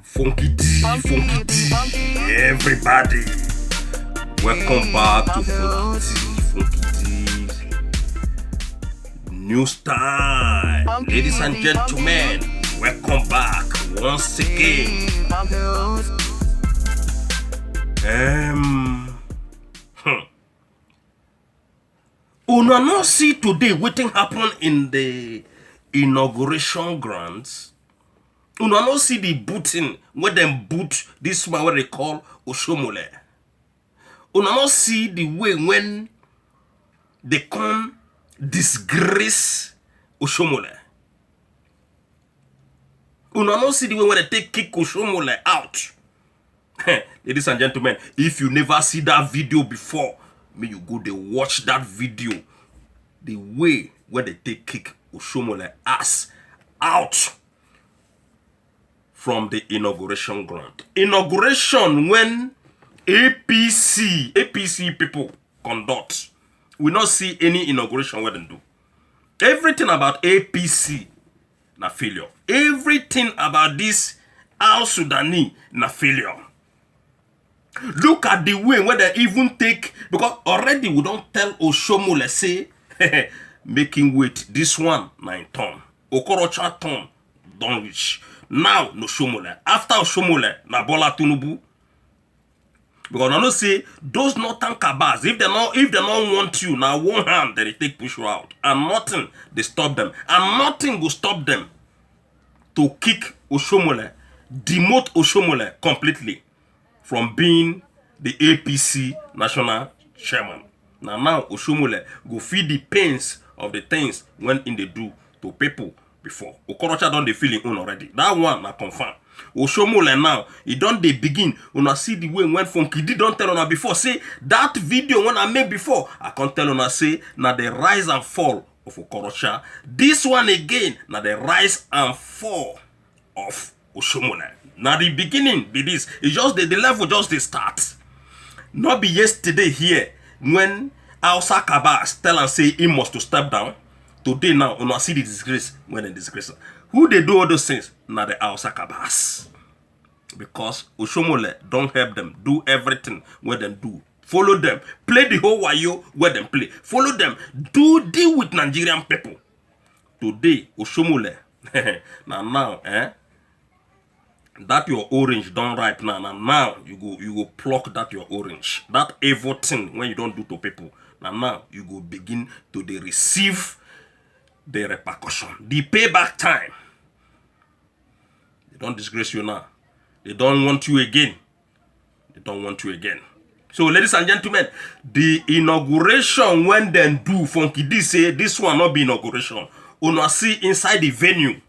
Funky D, everybody. Welcome back to Funky D's news time. Ladies and gentlemen, welcome back once again. Una no see today wetin happen in the inauguration grants. Una no see the booting where them boot this man what they call Oshomole. Una no see the way when they come disgrace Oshomole. Una no see the way when they take kick Oshomole out. Ladies and gentlemen, if you never see that video before, may you go there watch that video. The way where they take kick Oshomole ass out from the inauguration grant. Inauguration when APC people conduct. We not see any inauguration where they do. Everything about APC na failure. Everything about this Al Sudani na failure. Look at the way where they even take, because already we don't tell Oshomole say making weight. This one 9 ton. Okorocha ton don't reach. Now no Oshomole. After Oshomole na Bola Tinubu. Because I know say those northern cabals, if they don't want you, now one hand they take push you out. And nothing they stop them. And nothing will stop them to kick Oshomole, demote Oshomole completely from being the APC national chairman. Now Oshomole go feel the pains of the things when in they do to people before. Okorocha don dey feeling own already. That one na confirm. Oshomole now, he don dey begin. Una see the way when Funky D don tell una before. Say that video when I made before, I can't tell una say na the rise and fall of Okorocha. This one again, na the rise and fall of Oshomole. Now the beginning be this. It's just the level just the start. Not be yesterday here when Hausa Kabas tell and say he must to step down. Today now, una see the disgrace when they disgrace. Who they do all those things? Now the Hausa Kabas. Because Oshomole don't help them do everything where them do. Follow them. Play the whole wayo where them play. Follow them. Do deal with Nigerian people. Today, Oshomole. now, that your orange don't ripe now. Now you go pluck that your orange. That evil thing when you don't do to people. Now you go begin to receive the repercussion. The payback time. They don't disgrace you now. They don't want you again. They don't want you again. So ladies and gentlemen, the inauguration when they do, Funky D say this one not be inauguration. Una see inside the venue.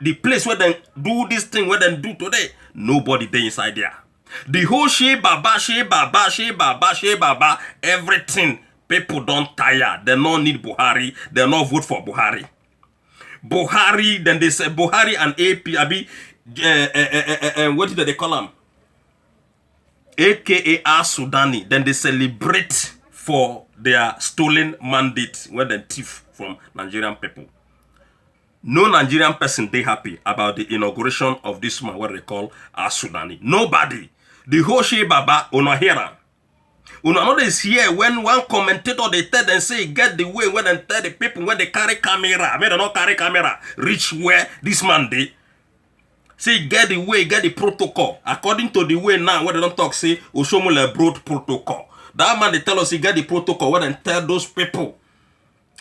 The place where they do this thing, where they do today, nobody there inside there. The whole Shea Baba, everything, people don't tire. They don't need Buhari. They don't vote for Buhari. Buhari, then they say Buhari and AP, what did they call them? AKA Al Sudani. Then they celebrate for their stolen mandate when they thief from Nigerian people. No Nigerian person they happy about the inauguration of this man, what they call Al Sudani. Nobody. The whole Shea Baba, una hear am. Una know this here when one commentator they tell them say get the way when they tell the people when they carry camera. I mean they not carry camera. Reach where this man they say get the way, get the protocol. According to the way now when they don't talk say Oshomole broad protocol. That man they tell us he get the protocol when they tell those people.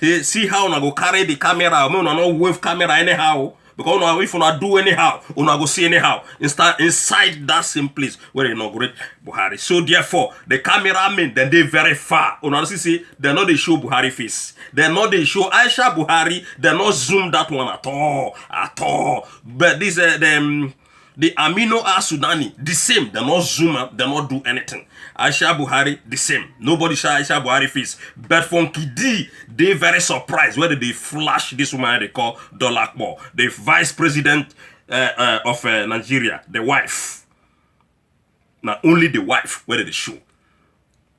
Hey, see how una go carry the camera. I mean, una no wave camera anyhow. Because una, if una do anyhow, una go see anyhow. Inside that same place where they inaugurate Buhari. So therefore, the cameramen then they very far. Una see they not they show Buhari face. They not they show Aisha Buhari. They not zoom that one at all. But this the Amino Al Sudani, the same. They not zoom up. They not do anything. Aisha Buhari, the same. Nobody show Aisha Buhari face. But Funky D, they very surprised whether they flash this woman they call Dolakbo, the vice president of Nigeria, the wife. Now only the wife, whether they show.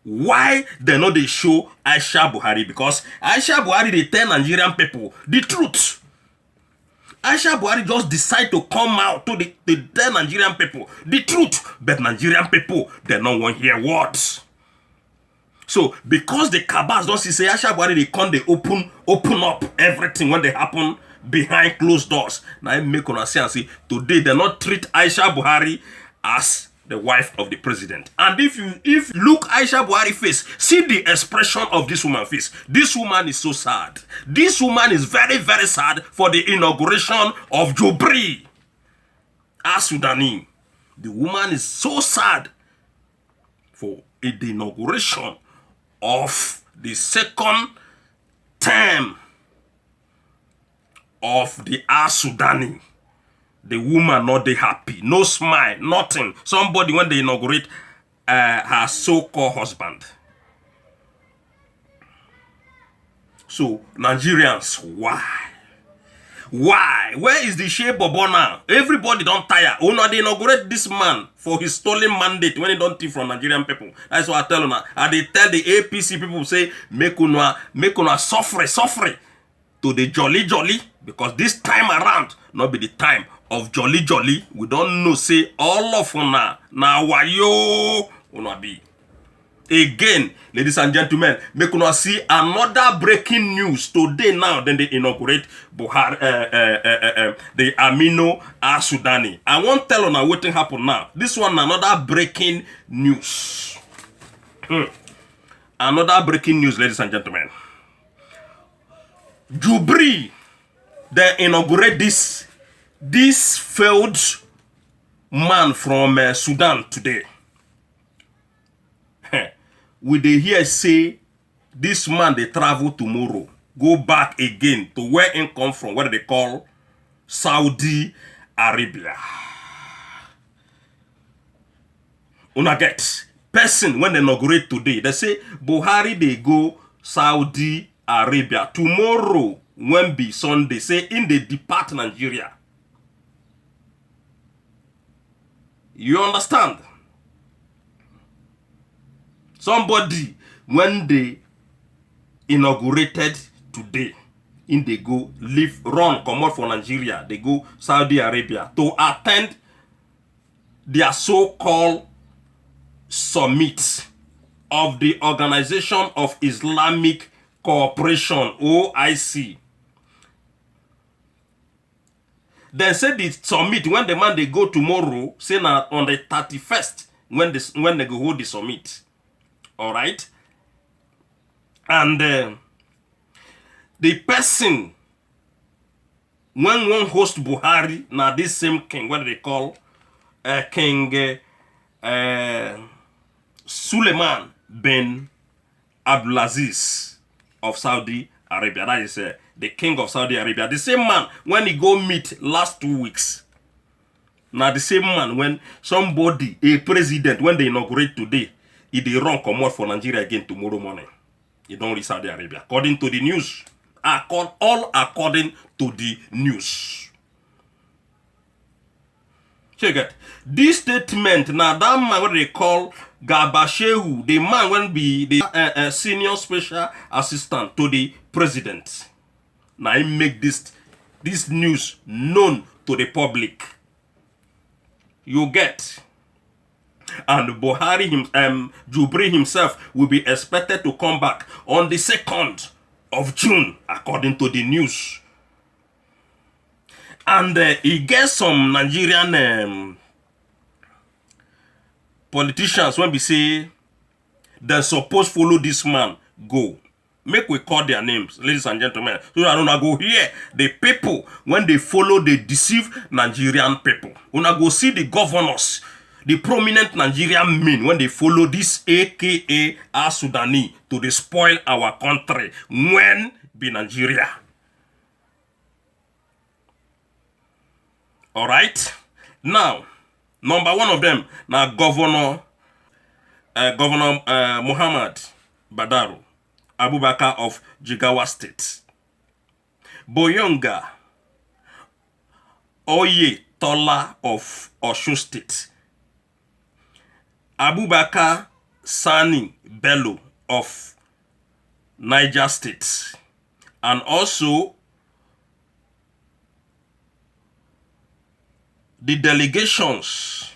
Why they not they show Aisha Buhari? Because Aisha Buhari they tell Nigerian people the truth. Aisha Buhari just decide to come out to the Nigerian people the truth, but Nigerian people, they don't want to hear words. So because the cabals don't see say Aisha Buhari, they come, they open up everything when they happen behind closed doors. Now I make una see and see today they not treat Aisha Buhari as the wife of the president. And if you look Aisha Buhari face, see the expression of this woman face. This woman is so sad. This woman is very, very sad for the inauguration of Jobri Al-Sudani. The woman is so sad for the inauguration of the second term of the Al-Sudani. The woman not they happy, no smile, nothing. Somebody when they inaugurate her so-called husband. So Nigerians, why? Why? Where is the Shea Bobo now? Everybody don't tire. Oh no, they inaugurate this man for his stolen mandate when he don't thief from Nigerian people. That's what I tell you now. And they tell the APC people say make una suffer to the jolly because this time around not be the time of jolly. We don't know say all of una na wayo una be. Again, ladies and gentlemen, make una see another breaking news today now. Then they inaugurate Buhari, the Aminu Al-Sudani. I won't tell una what happen now. This one another breaking news. Another breaking news, ladies and gentlemen. Jubri, they inaugurate this failed man from Sudan today. We dey hear say this man they travel tomorrow, go back again to where he come from, what they call Saudi Arabia. Una get person when they inaugurate today, they say Buhari they go Saudi Arabia tomorrow. When be Sunday, say in the depart Nigeria. You understand? Somebody, when they inaugurated today, in they go run, come out from Nigeria, they go Saudi Arabia to attend their so-called summit of the Organization of Islamic Cooperation, OIC. Then say the summit, when the man they go tomorrow, say now on the 31st, when they go hold the summit. All right, and the person when one host Buhari now this same king, what they call King Suleiman bin Abdulaziz of Saudi Arabia. That is the king of Saudi Arabia. The same man when he go meet last 2 weeks. Now the same man when somebody, a president, when they inaugurate today. If they run come out for Nigeria again tomorrow morning, you don't reach Saudi Arabia. According to the news. All according to the news. Check it. This statement, now that man what they call Gabashehu, the man will be the senior special assistant to the president. Now he make this news known to the you get. And Buhari, Jubri himself will be expected to come back on the 2nd of June, according to the news. And he gets some Nigerian politicians when we say they're supposed to follow this man, go. Make we call their names, ladies and gentlemen. So I don't go here. The people, when they follow, they deceive Nigerian people. When I go see the governors, the prominent Nigerian men, when they follow this AKA Al-Sudani to despoil our country, when be Nigeria. All right. Now, number one of them, now Governor Muhammad Badaru Abubakar of Jigawa State. Boyonga Oyetola of Osun State. Abubakar Sani Bello of Niger State. And also the delegations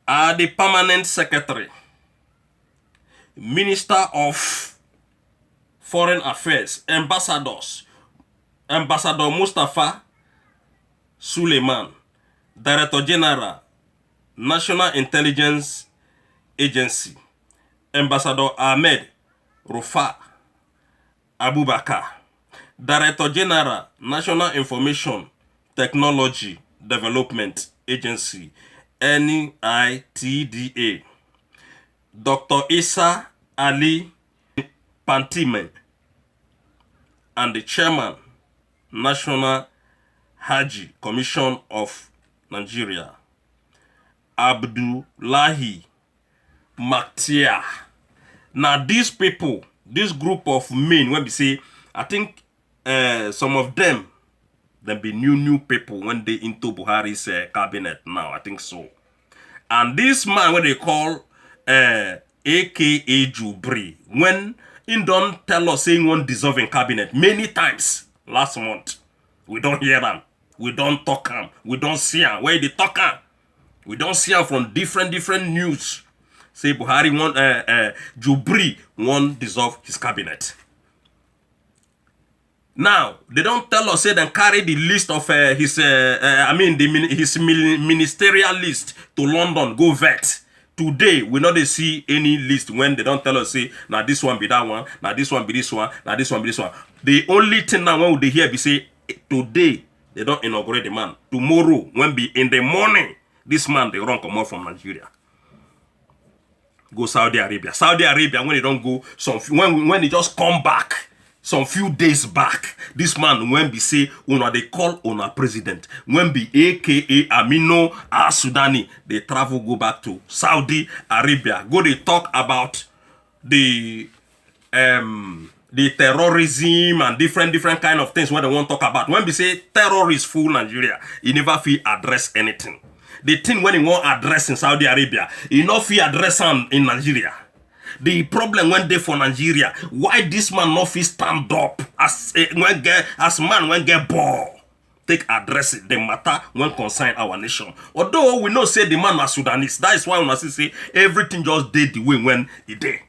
are the permanent secretary, minister of foreign affairs, ambassadors, Ambassador Mustafa Suleiman, Director General, National Intelligence Agency, Ambassador Ahmed Rufa Abubakar, Director General, National Information Technology Development Agency, NITDA, Dr. Isa Ali Pantime, and the Chairman, National Haji Commission of Nigeria, Abdullahi Maktia. Now these people, this group of men, when we say, I think some of them be new people when they into Buhari's cabinet now, I think so. And this man, what they call AKA Jubri, when he don't tell us saying one dissolving cabinet many times last month, we don't hear them, we don't talk them, we don't see them. Where they talk them, we don't see them from different news. Say Buhari want Jubri won't dissolve his cabinet. Now they don't tell us say then carry the list of his ministerial list to London, go vet. Today we not see any list when they don't tell us say now this one be that one, now this one be this one, now this one be this one. The only thing now when they hear be say today they don't inaugurate the man. Tomorrow when be in the morning this man they run come out from Nigeria. Go Saudi Arabia. Saudi Arabia when they don't go when they just come back some few days back, this man when be say una they call una president, when be AKA Amino Al-Sudani, they travel go back to Saudi Arabia. Go they talk about the terrorism and different kind of things when they want to talk about. When we say terrorists full Nigeria, he never feel address anything. The thing when he want address in Saudi Arabia, he not feel address in Nigeria. The problem when they for Nigeria, why this man not feel stand up as man when get ball, take address it, the matter when concern our nation. Although we know say the man was Sudanese, that is why we must say everything just did the way when he did.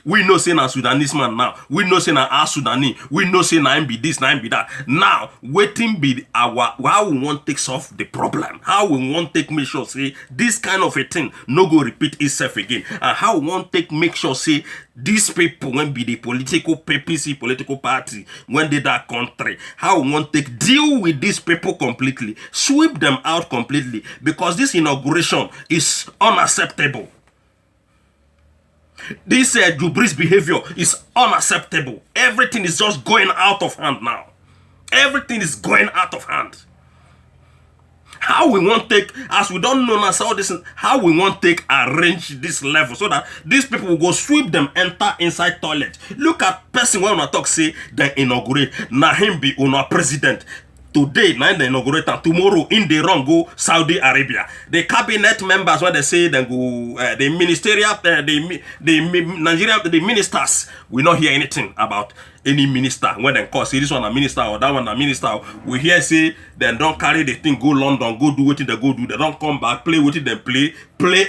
We know say na Sudanese man now. We know say na our Sudani. We know say na him be this, na him be that. Now, waiting be our how we want take solve the problem. How we want take make sure say this kind of a thing no go repeat itself again. And how we want take make sure say these people when be the political PPC political party when they that country. How we want take deal with these people completely, sweep them out completely, because this inauguration is unacceptable. This Jubri's behavior is unacceptable. Everything is just going out of hand now. Everything is going out of hand. How we want take, as we don't know now, how we want take arrange this level so that these people will go sweep them, enter inside toilet. Look at person when we talk say they inaugurate. Na him be una president. Today, now they inaugurate, and tomorrow in the run go Saudi Arabia. The cabinet members, when they say they go, the ministerial, the ministers, we not hear anything about any minister. When they call, say this one a minister or that one a minister, we hear say they don't carry the thing, go London, go do what they go do. They don't come back, play what they play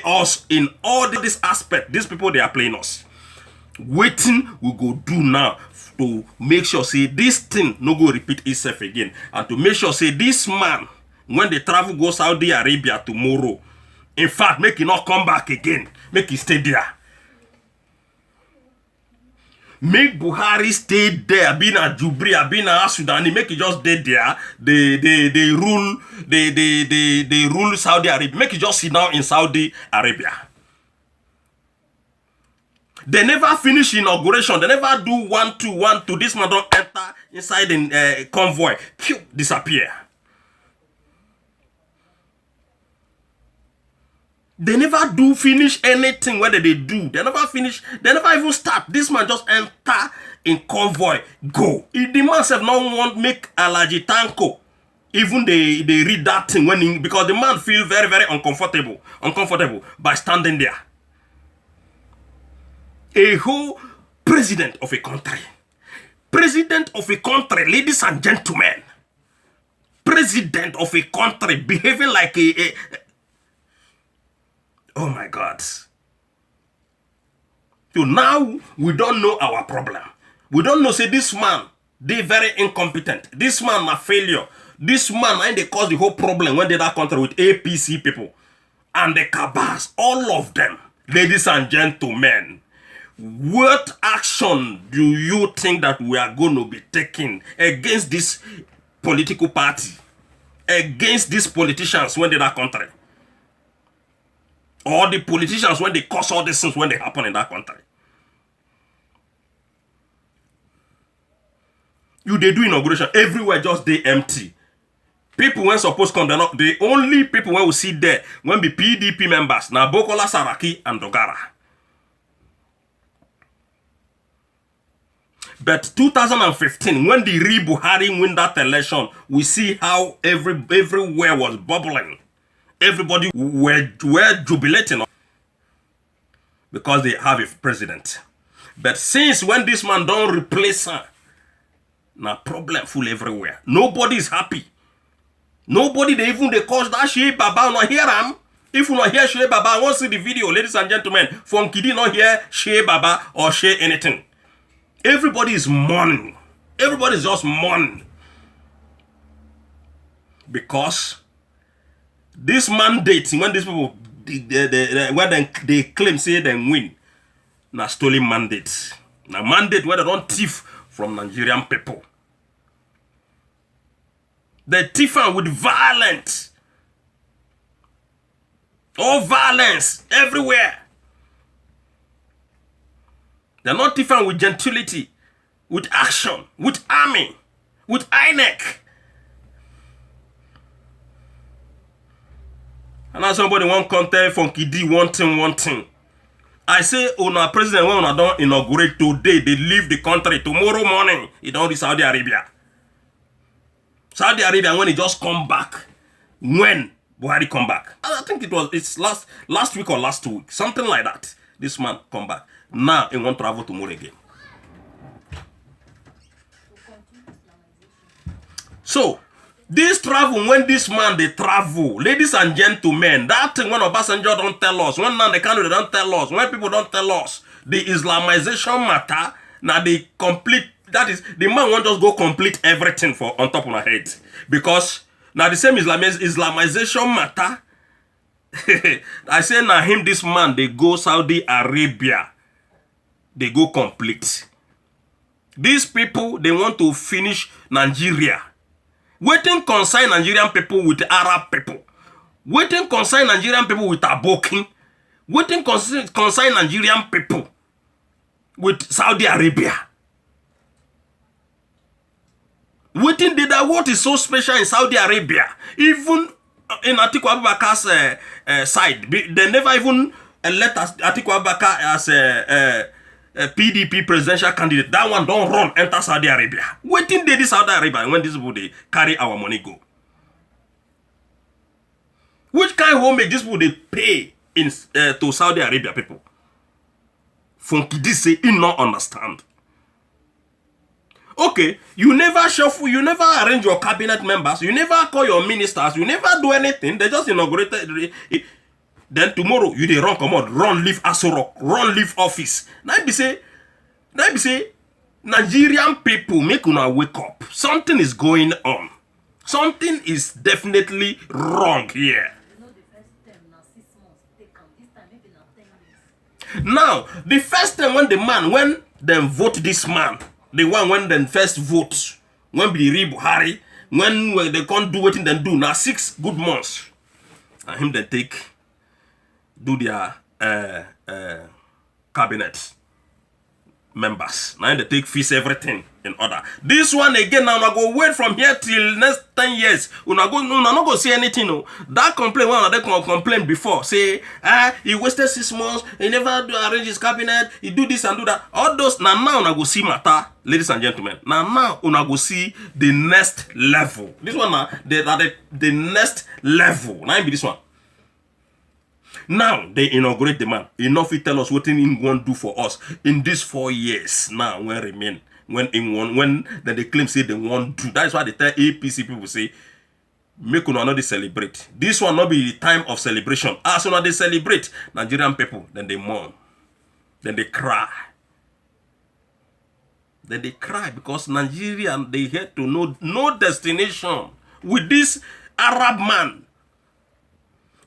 us in all this aspect. These people, they are playing us. Waiting, we go do now. To make sure say this thing no go repeat itself again, and to make sure say this man when they travel go Saudi Arabia tomorrow, in fact make he not come back again, make he stay there. Make Buhari stay there, being a Jubri, being a Sudani, make he just stay there. They rule Saudi Arabia. Make he just sit down in Saudi Arabia. They never finish inauguration. They never do 1-2-1-2. This man don't enter inside the convoy. Pew, disappear. They never do finish anything. Whether they do, they never finish. They never even start. This man just enter in convoy. Go. If the man said no one make Alaji Tanko, even they read that thing because the man feel very uncomfortable by standing there. A whole president of a country President of a country, ladies and gentlemen. President of a country behaving like a oh my God. So now we don't know our problem. We don't know, say this man, they very incompetent. This man a failure. This man, and they cause the whole problem when they that country with APC people. And the cabals, all of them. Ladies and gentlemen, what action do you think that we are going to be taking against this political party? Against these politicians when they that country? Or the politicians when they cause all these things when they happen in that country? You they do inauguration everywhere, just they empty. People when supposed to come, not the only people when we see there when be PDP members now Bokola Saraki and Dogara. But 2015, when the Buhari win that election, we see how everywhere was bubbling. Everybody were jubilating because they have a president. But since when this man don't replace her, now problem full everywhere. Nobody is happy. Nobody they cause that Shea Baba not hear him. If you not hear Shea Baba, I want to see the video, ladies and gentlemen. Funky did not hear Shea Baba or Shea anything. Everybody is mourning. Everybody is just mourning. Because this mandate, when these people when they claim say they win, now stolen mandate. Now mandate where they don't thief from Nigerian people. They thief with violence. All violence everywhere. They're not different with gentility, with action, with army, with INEC. And now somebody want contact Funky D one thing. I say, our president, when I don't inaugurate today, they leave the country. Tomorrow morning, he don't reach Saudi Arabia. Saudi Arabia, when he just come back, when Buhari come back. I think it's last week or last 2 weeks, something like that. This man come back. Now he want to travel tomorrow again. So, this travel, when this man they travel, ladies and gentlemen, that thing when Obasanjo don't tell us, when now the country don't tell us, when people don't tell us, the Islamization matter, now they complete, that is, the man won't just go complete everything for on top of our head. Because now the same Islamization matter, I say now him, this man, they go Saudi Arabia. They go complete. These people, they want to finish Nigeria. Waiting concern Nigerian people with Arab people. Waiting concern Nigerian people with Abokin. Waiting concern Nigerian people with Saudi Arabia. Waiting did that what is so special in Saudi Arabia. Even in Atiku Abubakar's side, they never even let Atiku Abubakar as a PDP presidential candidate. That one don't run, enter Saudi Arabia. Waiting they this Saudi Arabia when this people they carry our money go. Which kind of home make this people they pay in to Saudi Arabia people? Funky this say he not understand. Okay, you never shuffle, you never arrange your cabinet members, you never call your ministers, you never do anything. They just inaugurated it. Then tomorrow you they run come out, run leave Aso Rock, run leave office. Now be say Nigerian people make una wake up. Something is going on. Something is definitely wrong here. Now, the first time when them vote this man, the one when them first vote, when be the Buhari, when they can't do what they do, now 6 good months. And him they do their cabinet members. Now they take fees, everything in order. This one again, now I go wait from here till next 10 years. Una not go see anything. No. That complaint, one of them complained before. Say, he wasted 6 months, he never do arrange his cabinet, he do this and do that. All those, now una go see matter, ladies and gentlemen. Now una go see the next level. This one now, the next level. Now be this one. Now they inaugurate the man. Enough he tell us what he going to do for us in these 4 years. Now when remain when they claim say they won't do. That is why they tell APC people say, make una not celebrate. This one not be the time of celebration. As soon as they celebrate, Nigerian people, then they mourn. Then they cry. Then they cry because Nigerian, they had to know no destination with this Arab man.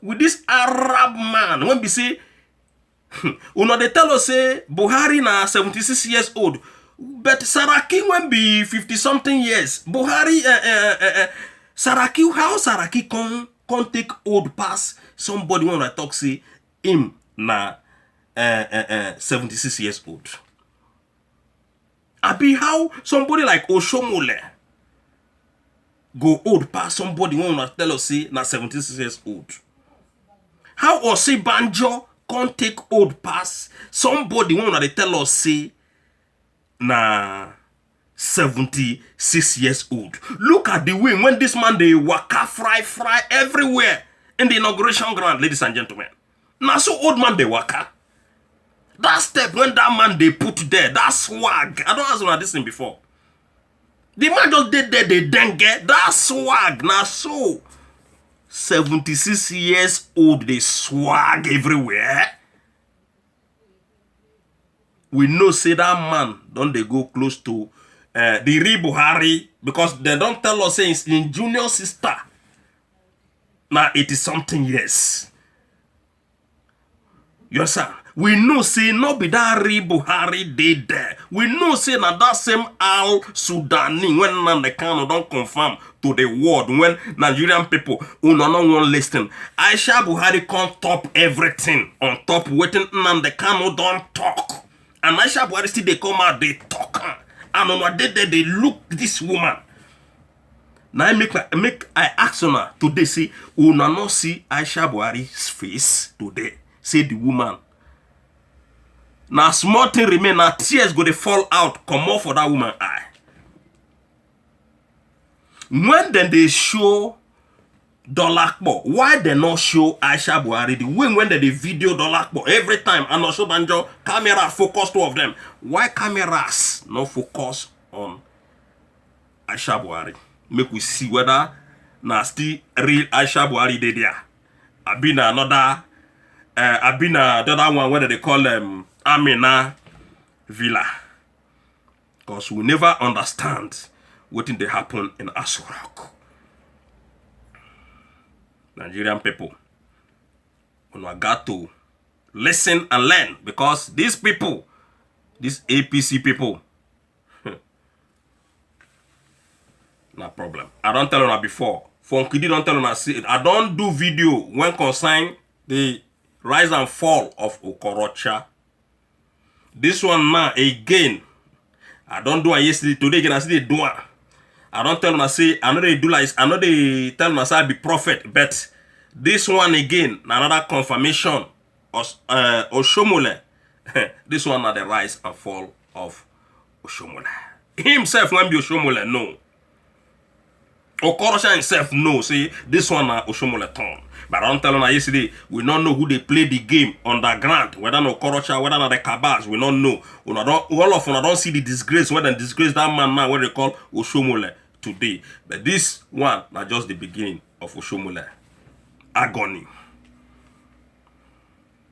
With this Arab man. When we say, they tell us say, Buhari na 76 years old. But Saraki when be 50-something years. Buhari, Saraki, how Saraki can take old pass somebody when I talk say, him na 76 years old. Abi how somebody like Oshomole go old past somebody when I tell us say na 76 years old. How Osibanjo can't take old pass somebody when they tell us say na 76 years old. Look at the way when this man they waka fry everywhere in the inauguration ground, ladies and gentlemen. Now so old man they waka. That step when that man they put there, that swag. I don't ask you this thing before. The man just did there, they dengue. That swag. Now so 76 years old, they swag everywhere. We know say that man don't they go close to the real Buhari because they don't tell us say it's in junior sister. Now 80-something years. Yes, sir. We know say not be that real Buhari did there. We know say na that same Al Sudani when Nandekano don't confirm to the world when Nigerian people who no one listen. Aisha Buhari can't top everything on top waiting Nandekano don't talk. And Aisha Buhari still they come out they talk. And on what they look this woman. Now I ask her today say who no not see Aisha Buhari's face today. Say the woman. Now small thing remain, now tears go to fall out, come off for that woman eye. When then they show Dolakbo, why they not show Aisha Buhari? The way when they video Dolakbo every time and also Banjo camera focus two of them. Why cameras not focus on Aisha Buhari? Make we see whether now still real Aisha Buhari they there. I been another the other one whether they call them Amina Villa. Because we never understand what they happen in Aso Rock. Nigerian people, we got to listen and learn because these people, these APC people, no problem. I don't tell you before. Funky D don't tell you I don't do video when concern the rise and fall of Okorocha. This one now again, I don't do it yesterday. Today again I see they do it. I don't tell them I say I know they do like I know they tell them I say I be prophet, but this one again another confirmation of Oshomole. This one are the rise and fall of Oshomole. Himself when be Oshomole no. Okorocha himself no. See this one are Oshomole turn. But I don't tell them yesterday, we don't know who they play the game underground. Whether no Okorocha, whether not the Kabas, we don't know. All of them don't see the disgrace, when they disgrace that man now, what they call Oshomole today. But this one, not just the beginning of Oshomole agony.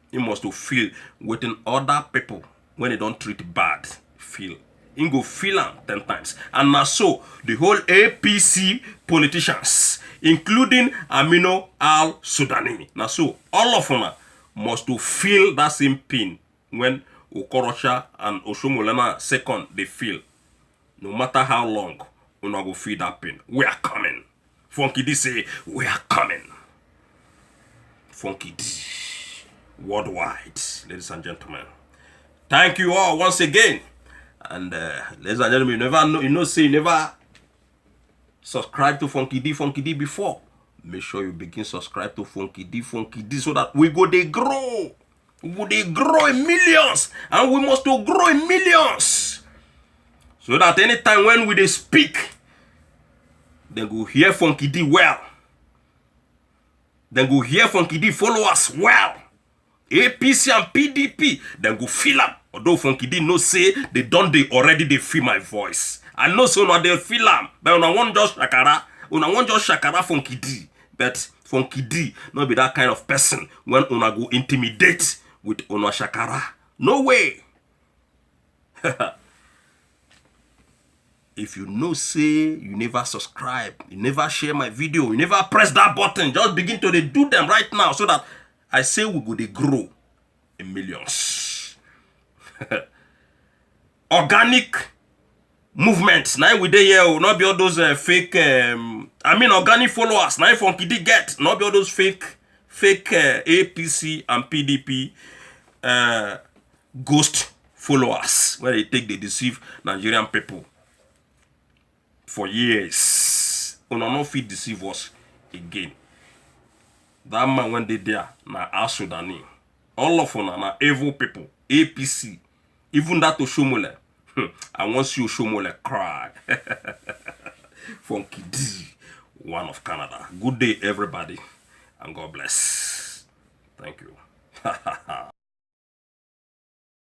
He must to feel waiting other people when they don't treat bad, feel. He go feel them 10 times. And now so, the whole APC politicians, including Amino Al-Sudani. Now so, all of them must to feel that same pain when Okorocha and Oshomole second they feel. No matter how long, we not go feel that pain. We are coming. Funky D say, we are coming. Funky D. Worldwide, ladies and gentlemen. Thank you all once again. And ladies and gentlemen, you never know, you never subscribe to Funky D before. Make sure you begin subscribe to Funky D so that we go they grow. We go they grow in millions. And we must to grow in millions. So that anytime when we they speak, then go hear Funky D well. Then go hear Funky D follow us well. APC and PDP, then go fill up Although Funky D no say they already they feel my voice. I know so now they feel am, but una want just shakara, Funky D. But Funky D not be that kind of person when una go intimidate with una shakara. No way. If you know say you never subscribe, you never share my video, you never press that button, just begin to do them right now so that I say we go they grow in millions. Organic movement. Now we dey here, not be all those fake organic followers. Now Funky D get, not be all those fake APC and PDP ghost followers where they deceive Nigerian people for years. Una no fit deceive us again. That man when they there na Al-Sudani. All of una na evil people. APC. Even that Oshomole. I want to see Oshomole cry. Funky D, one of Canada. Good day, everybody, and God bless. Thank you.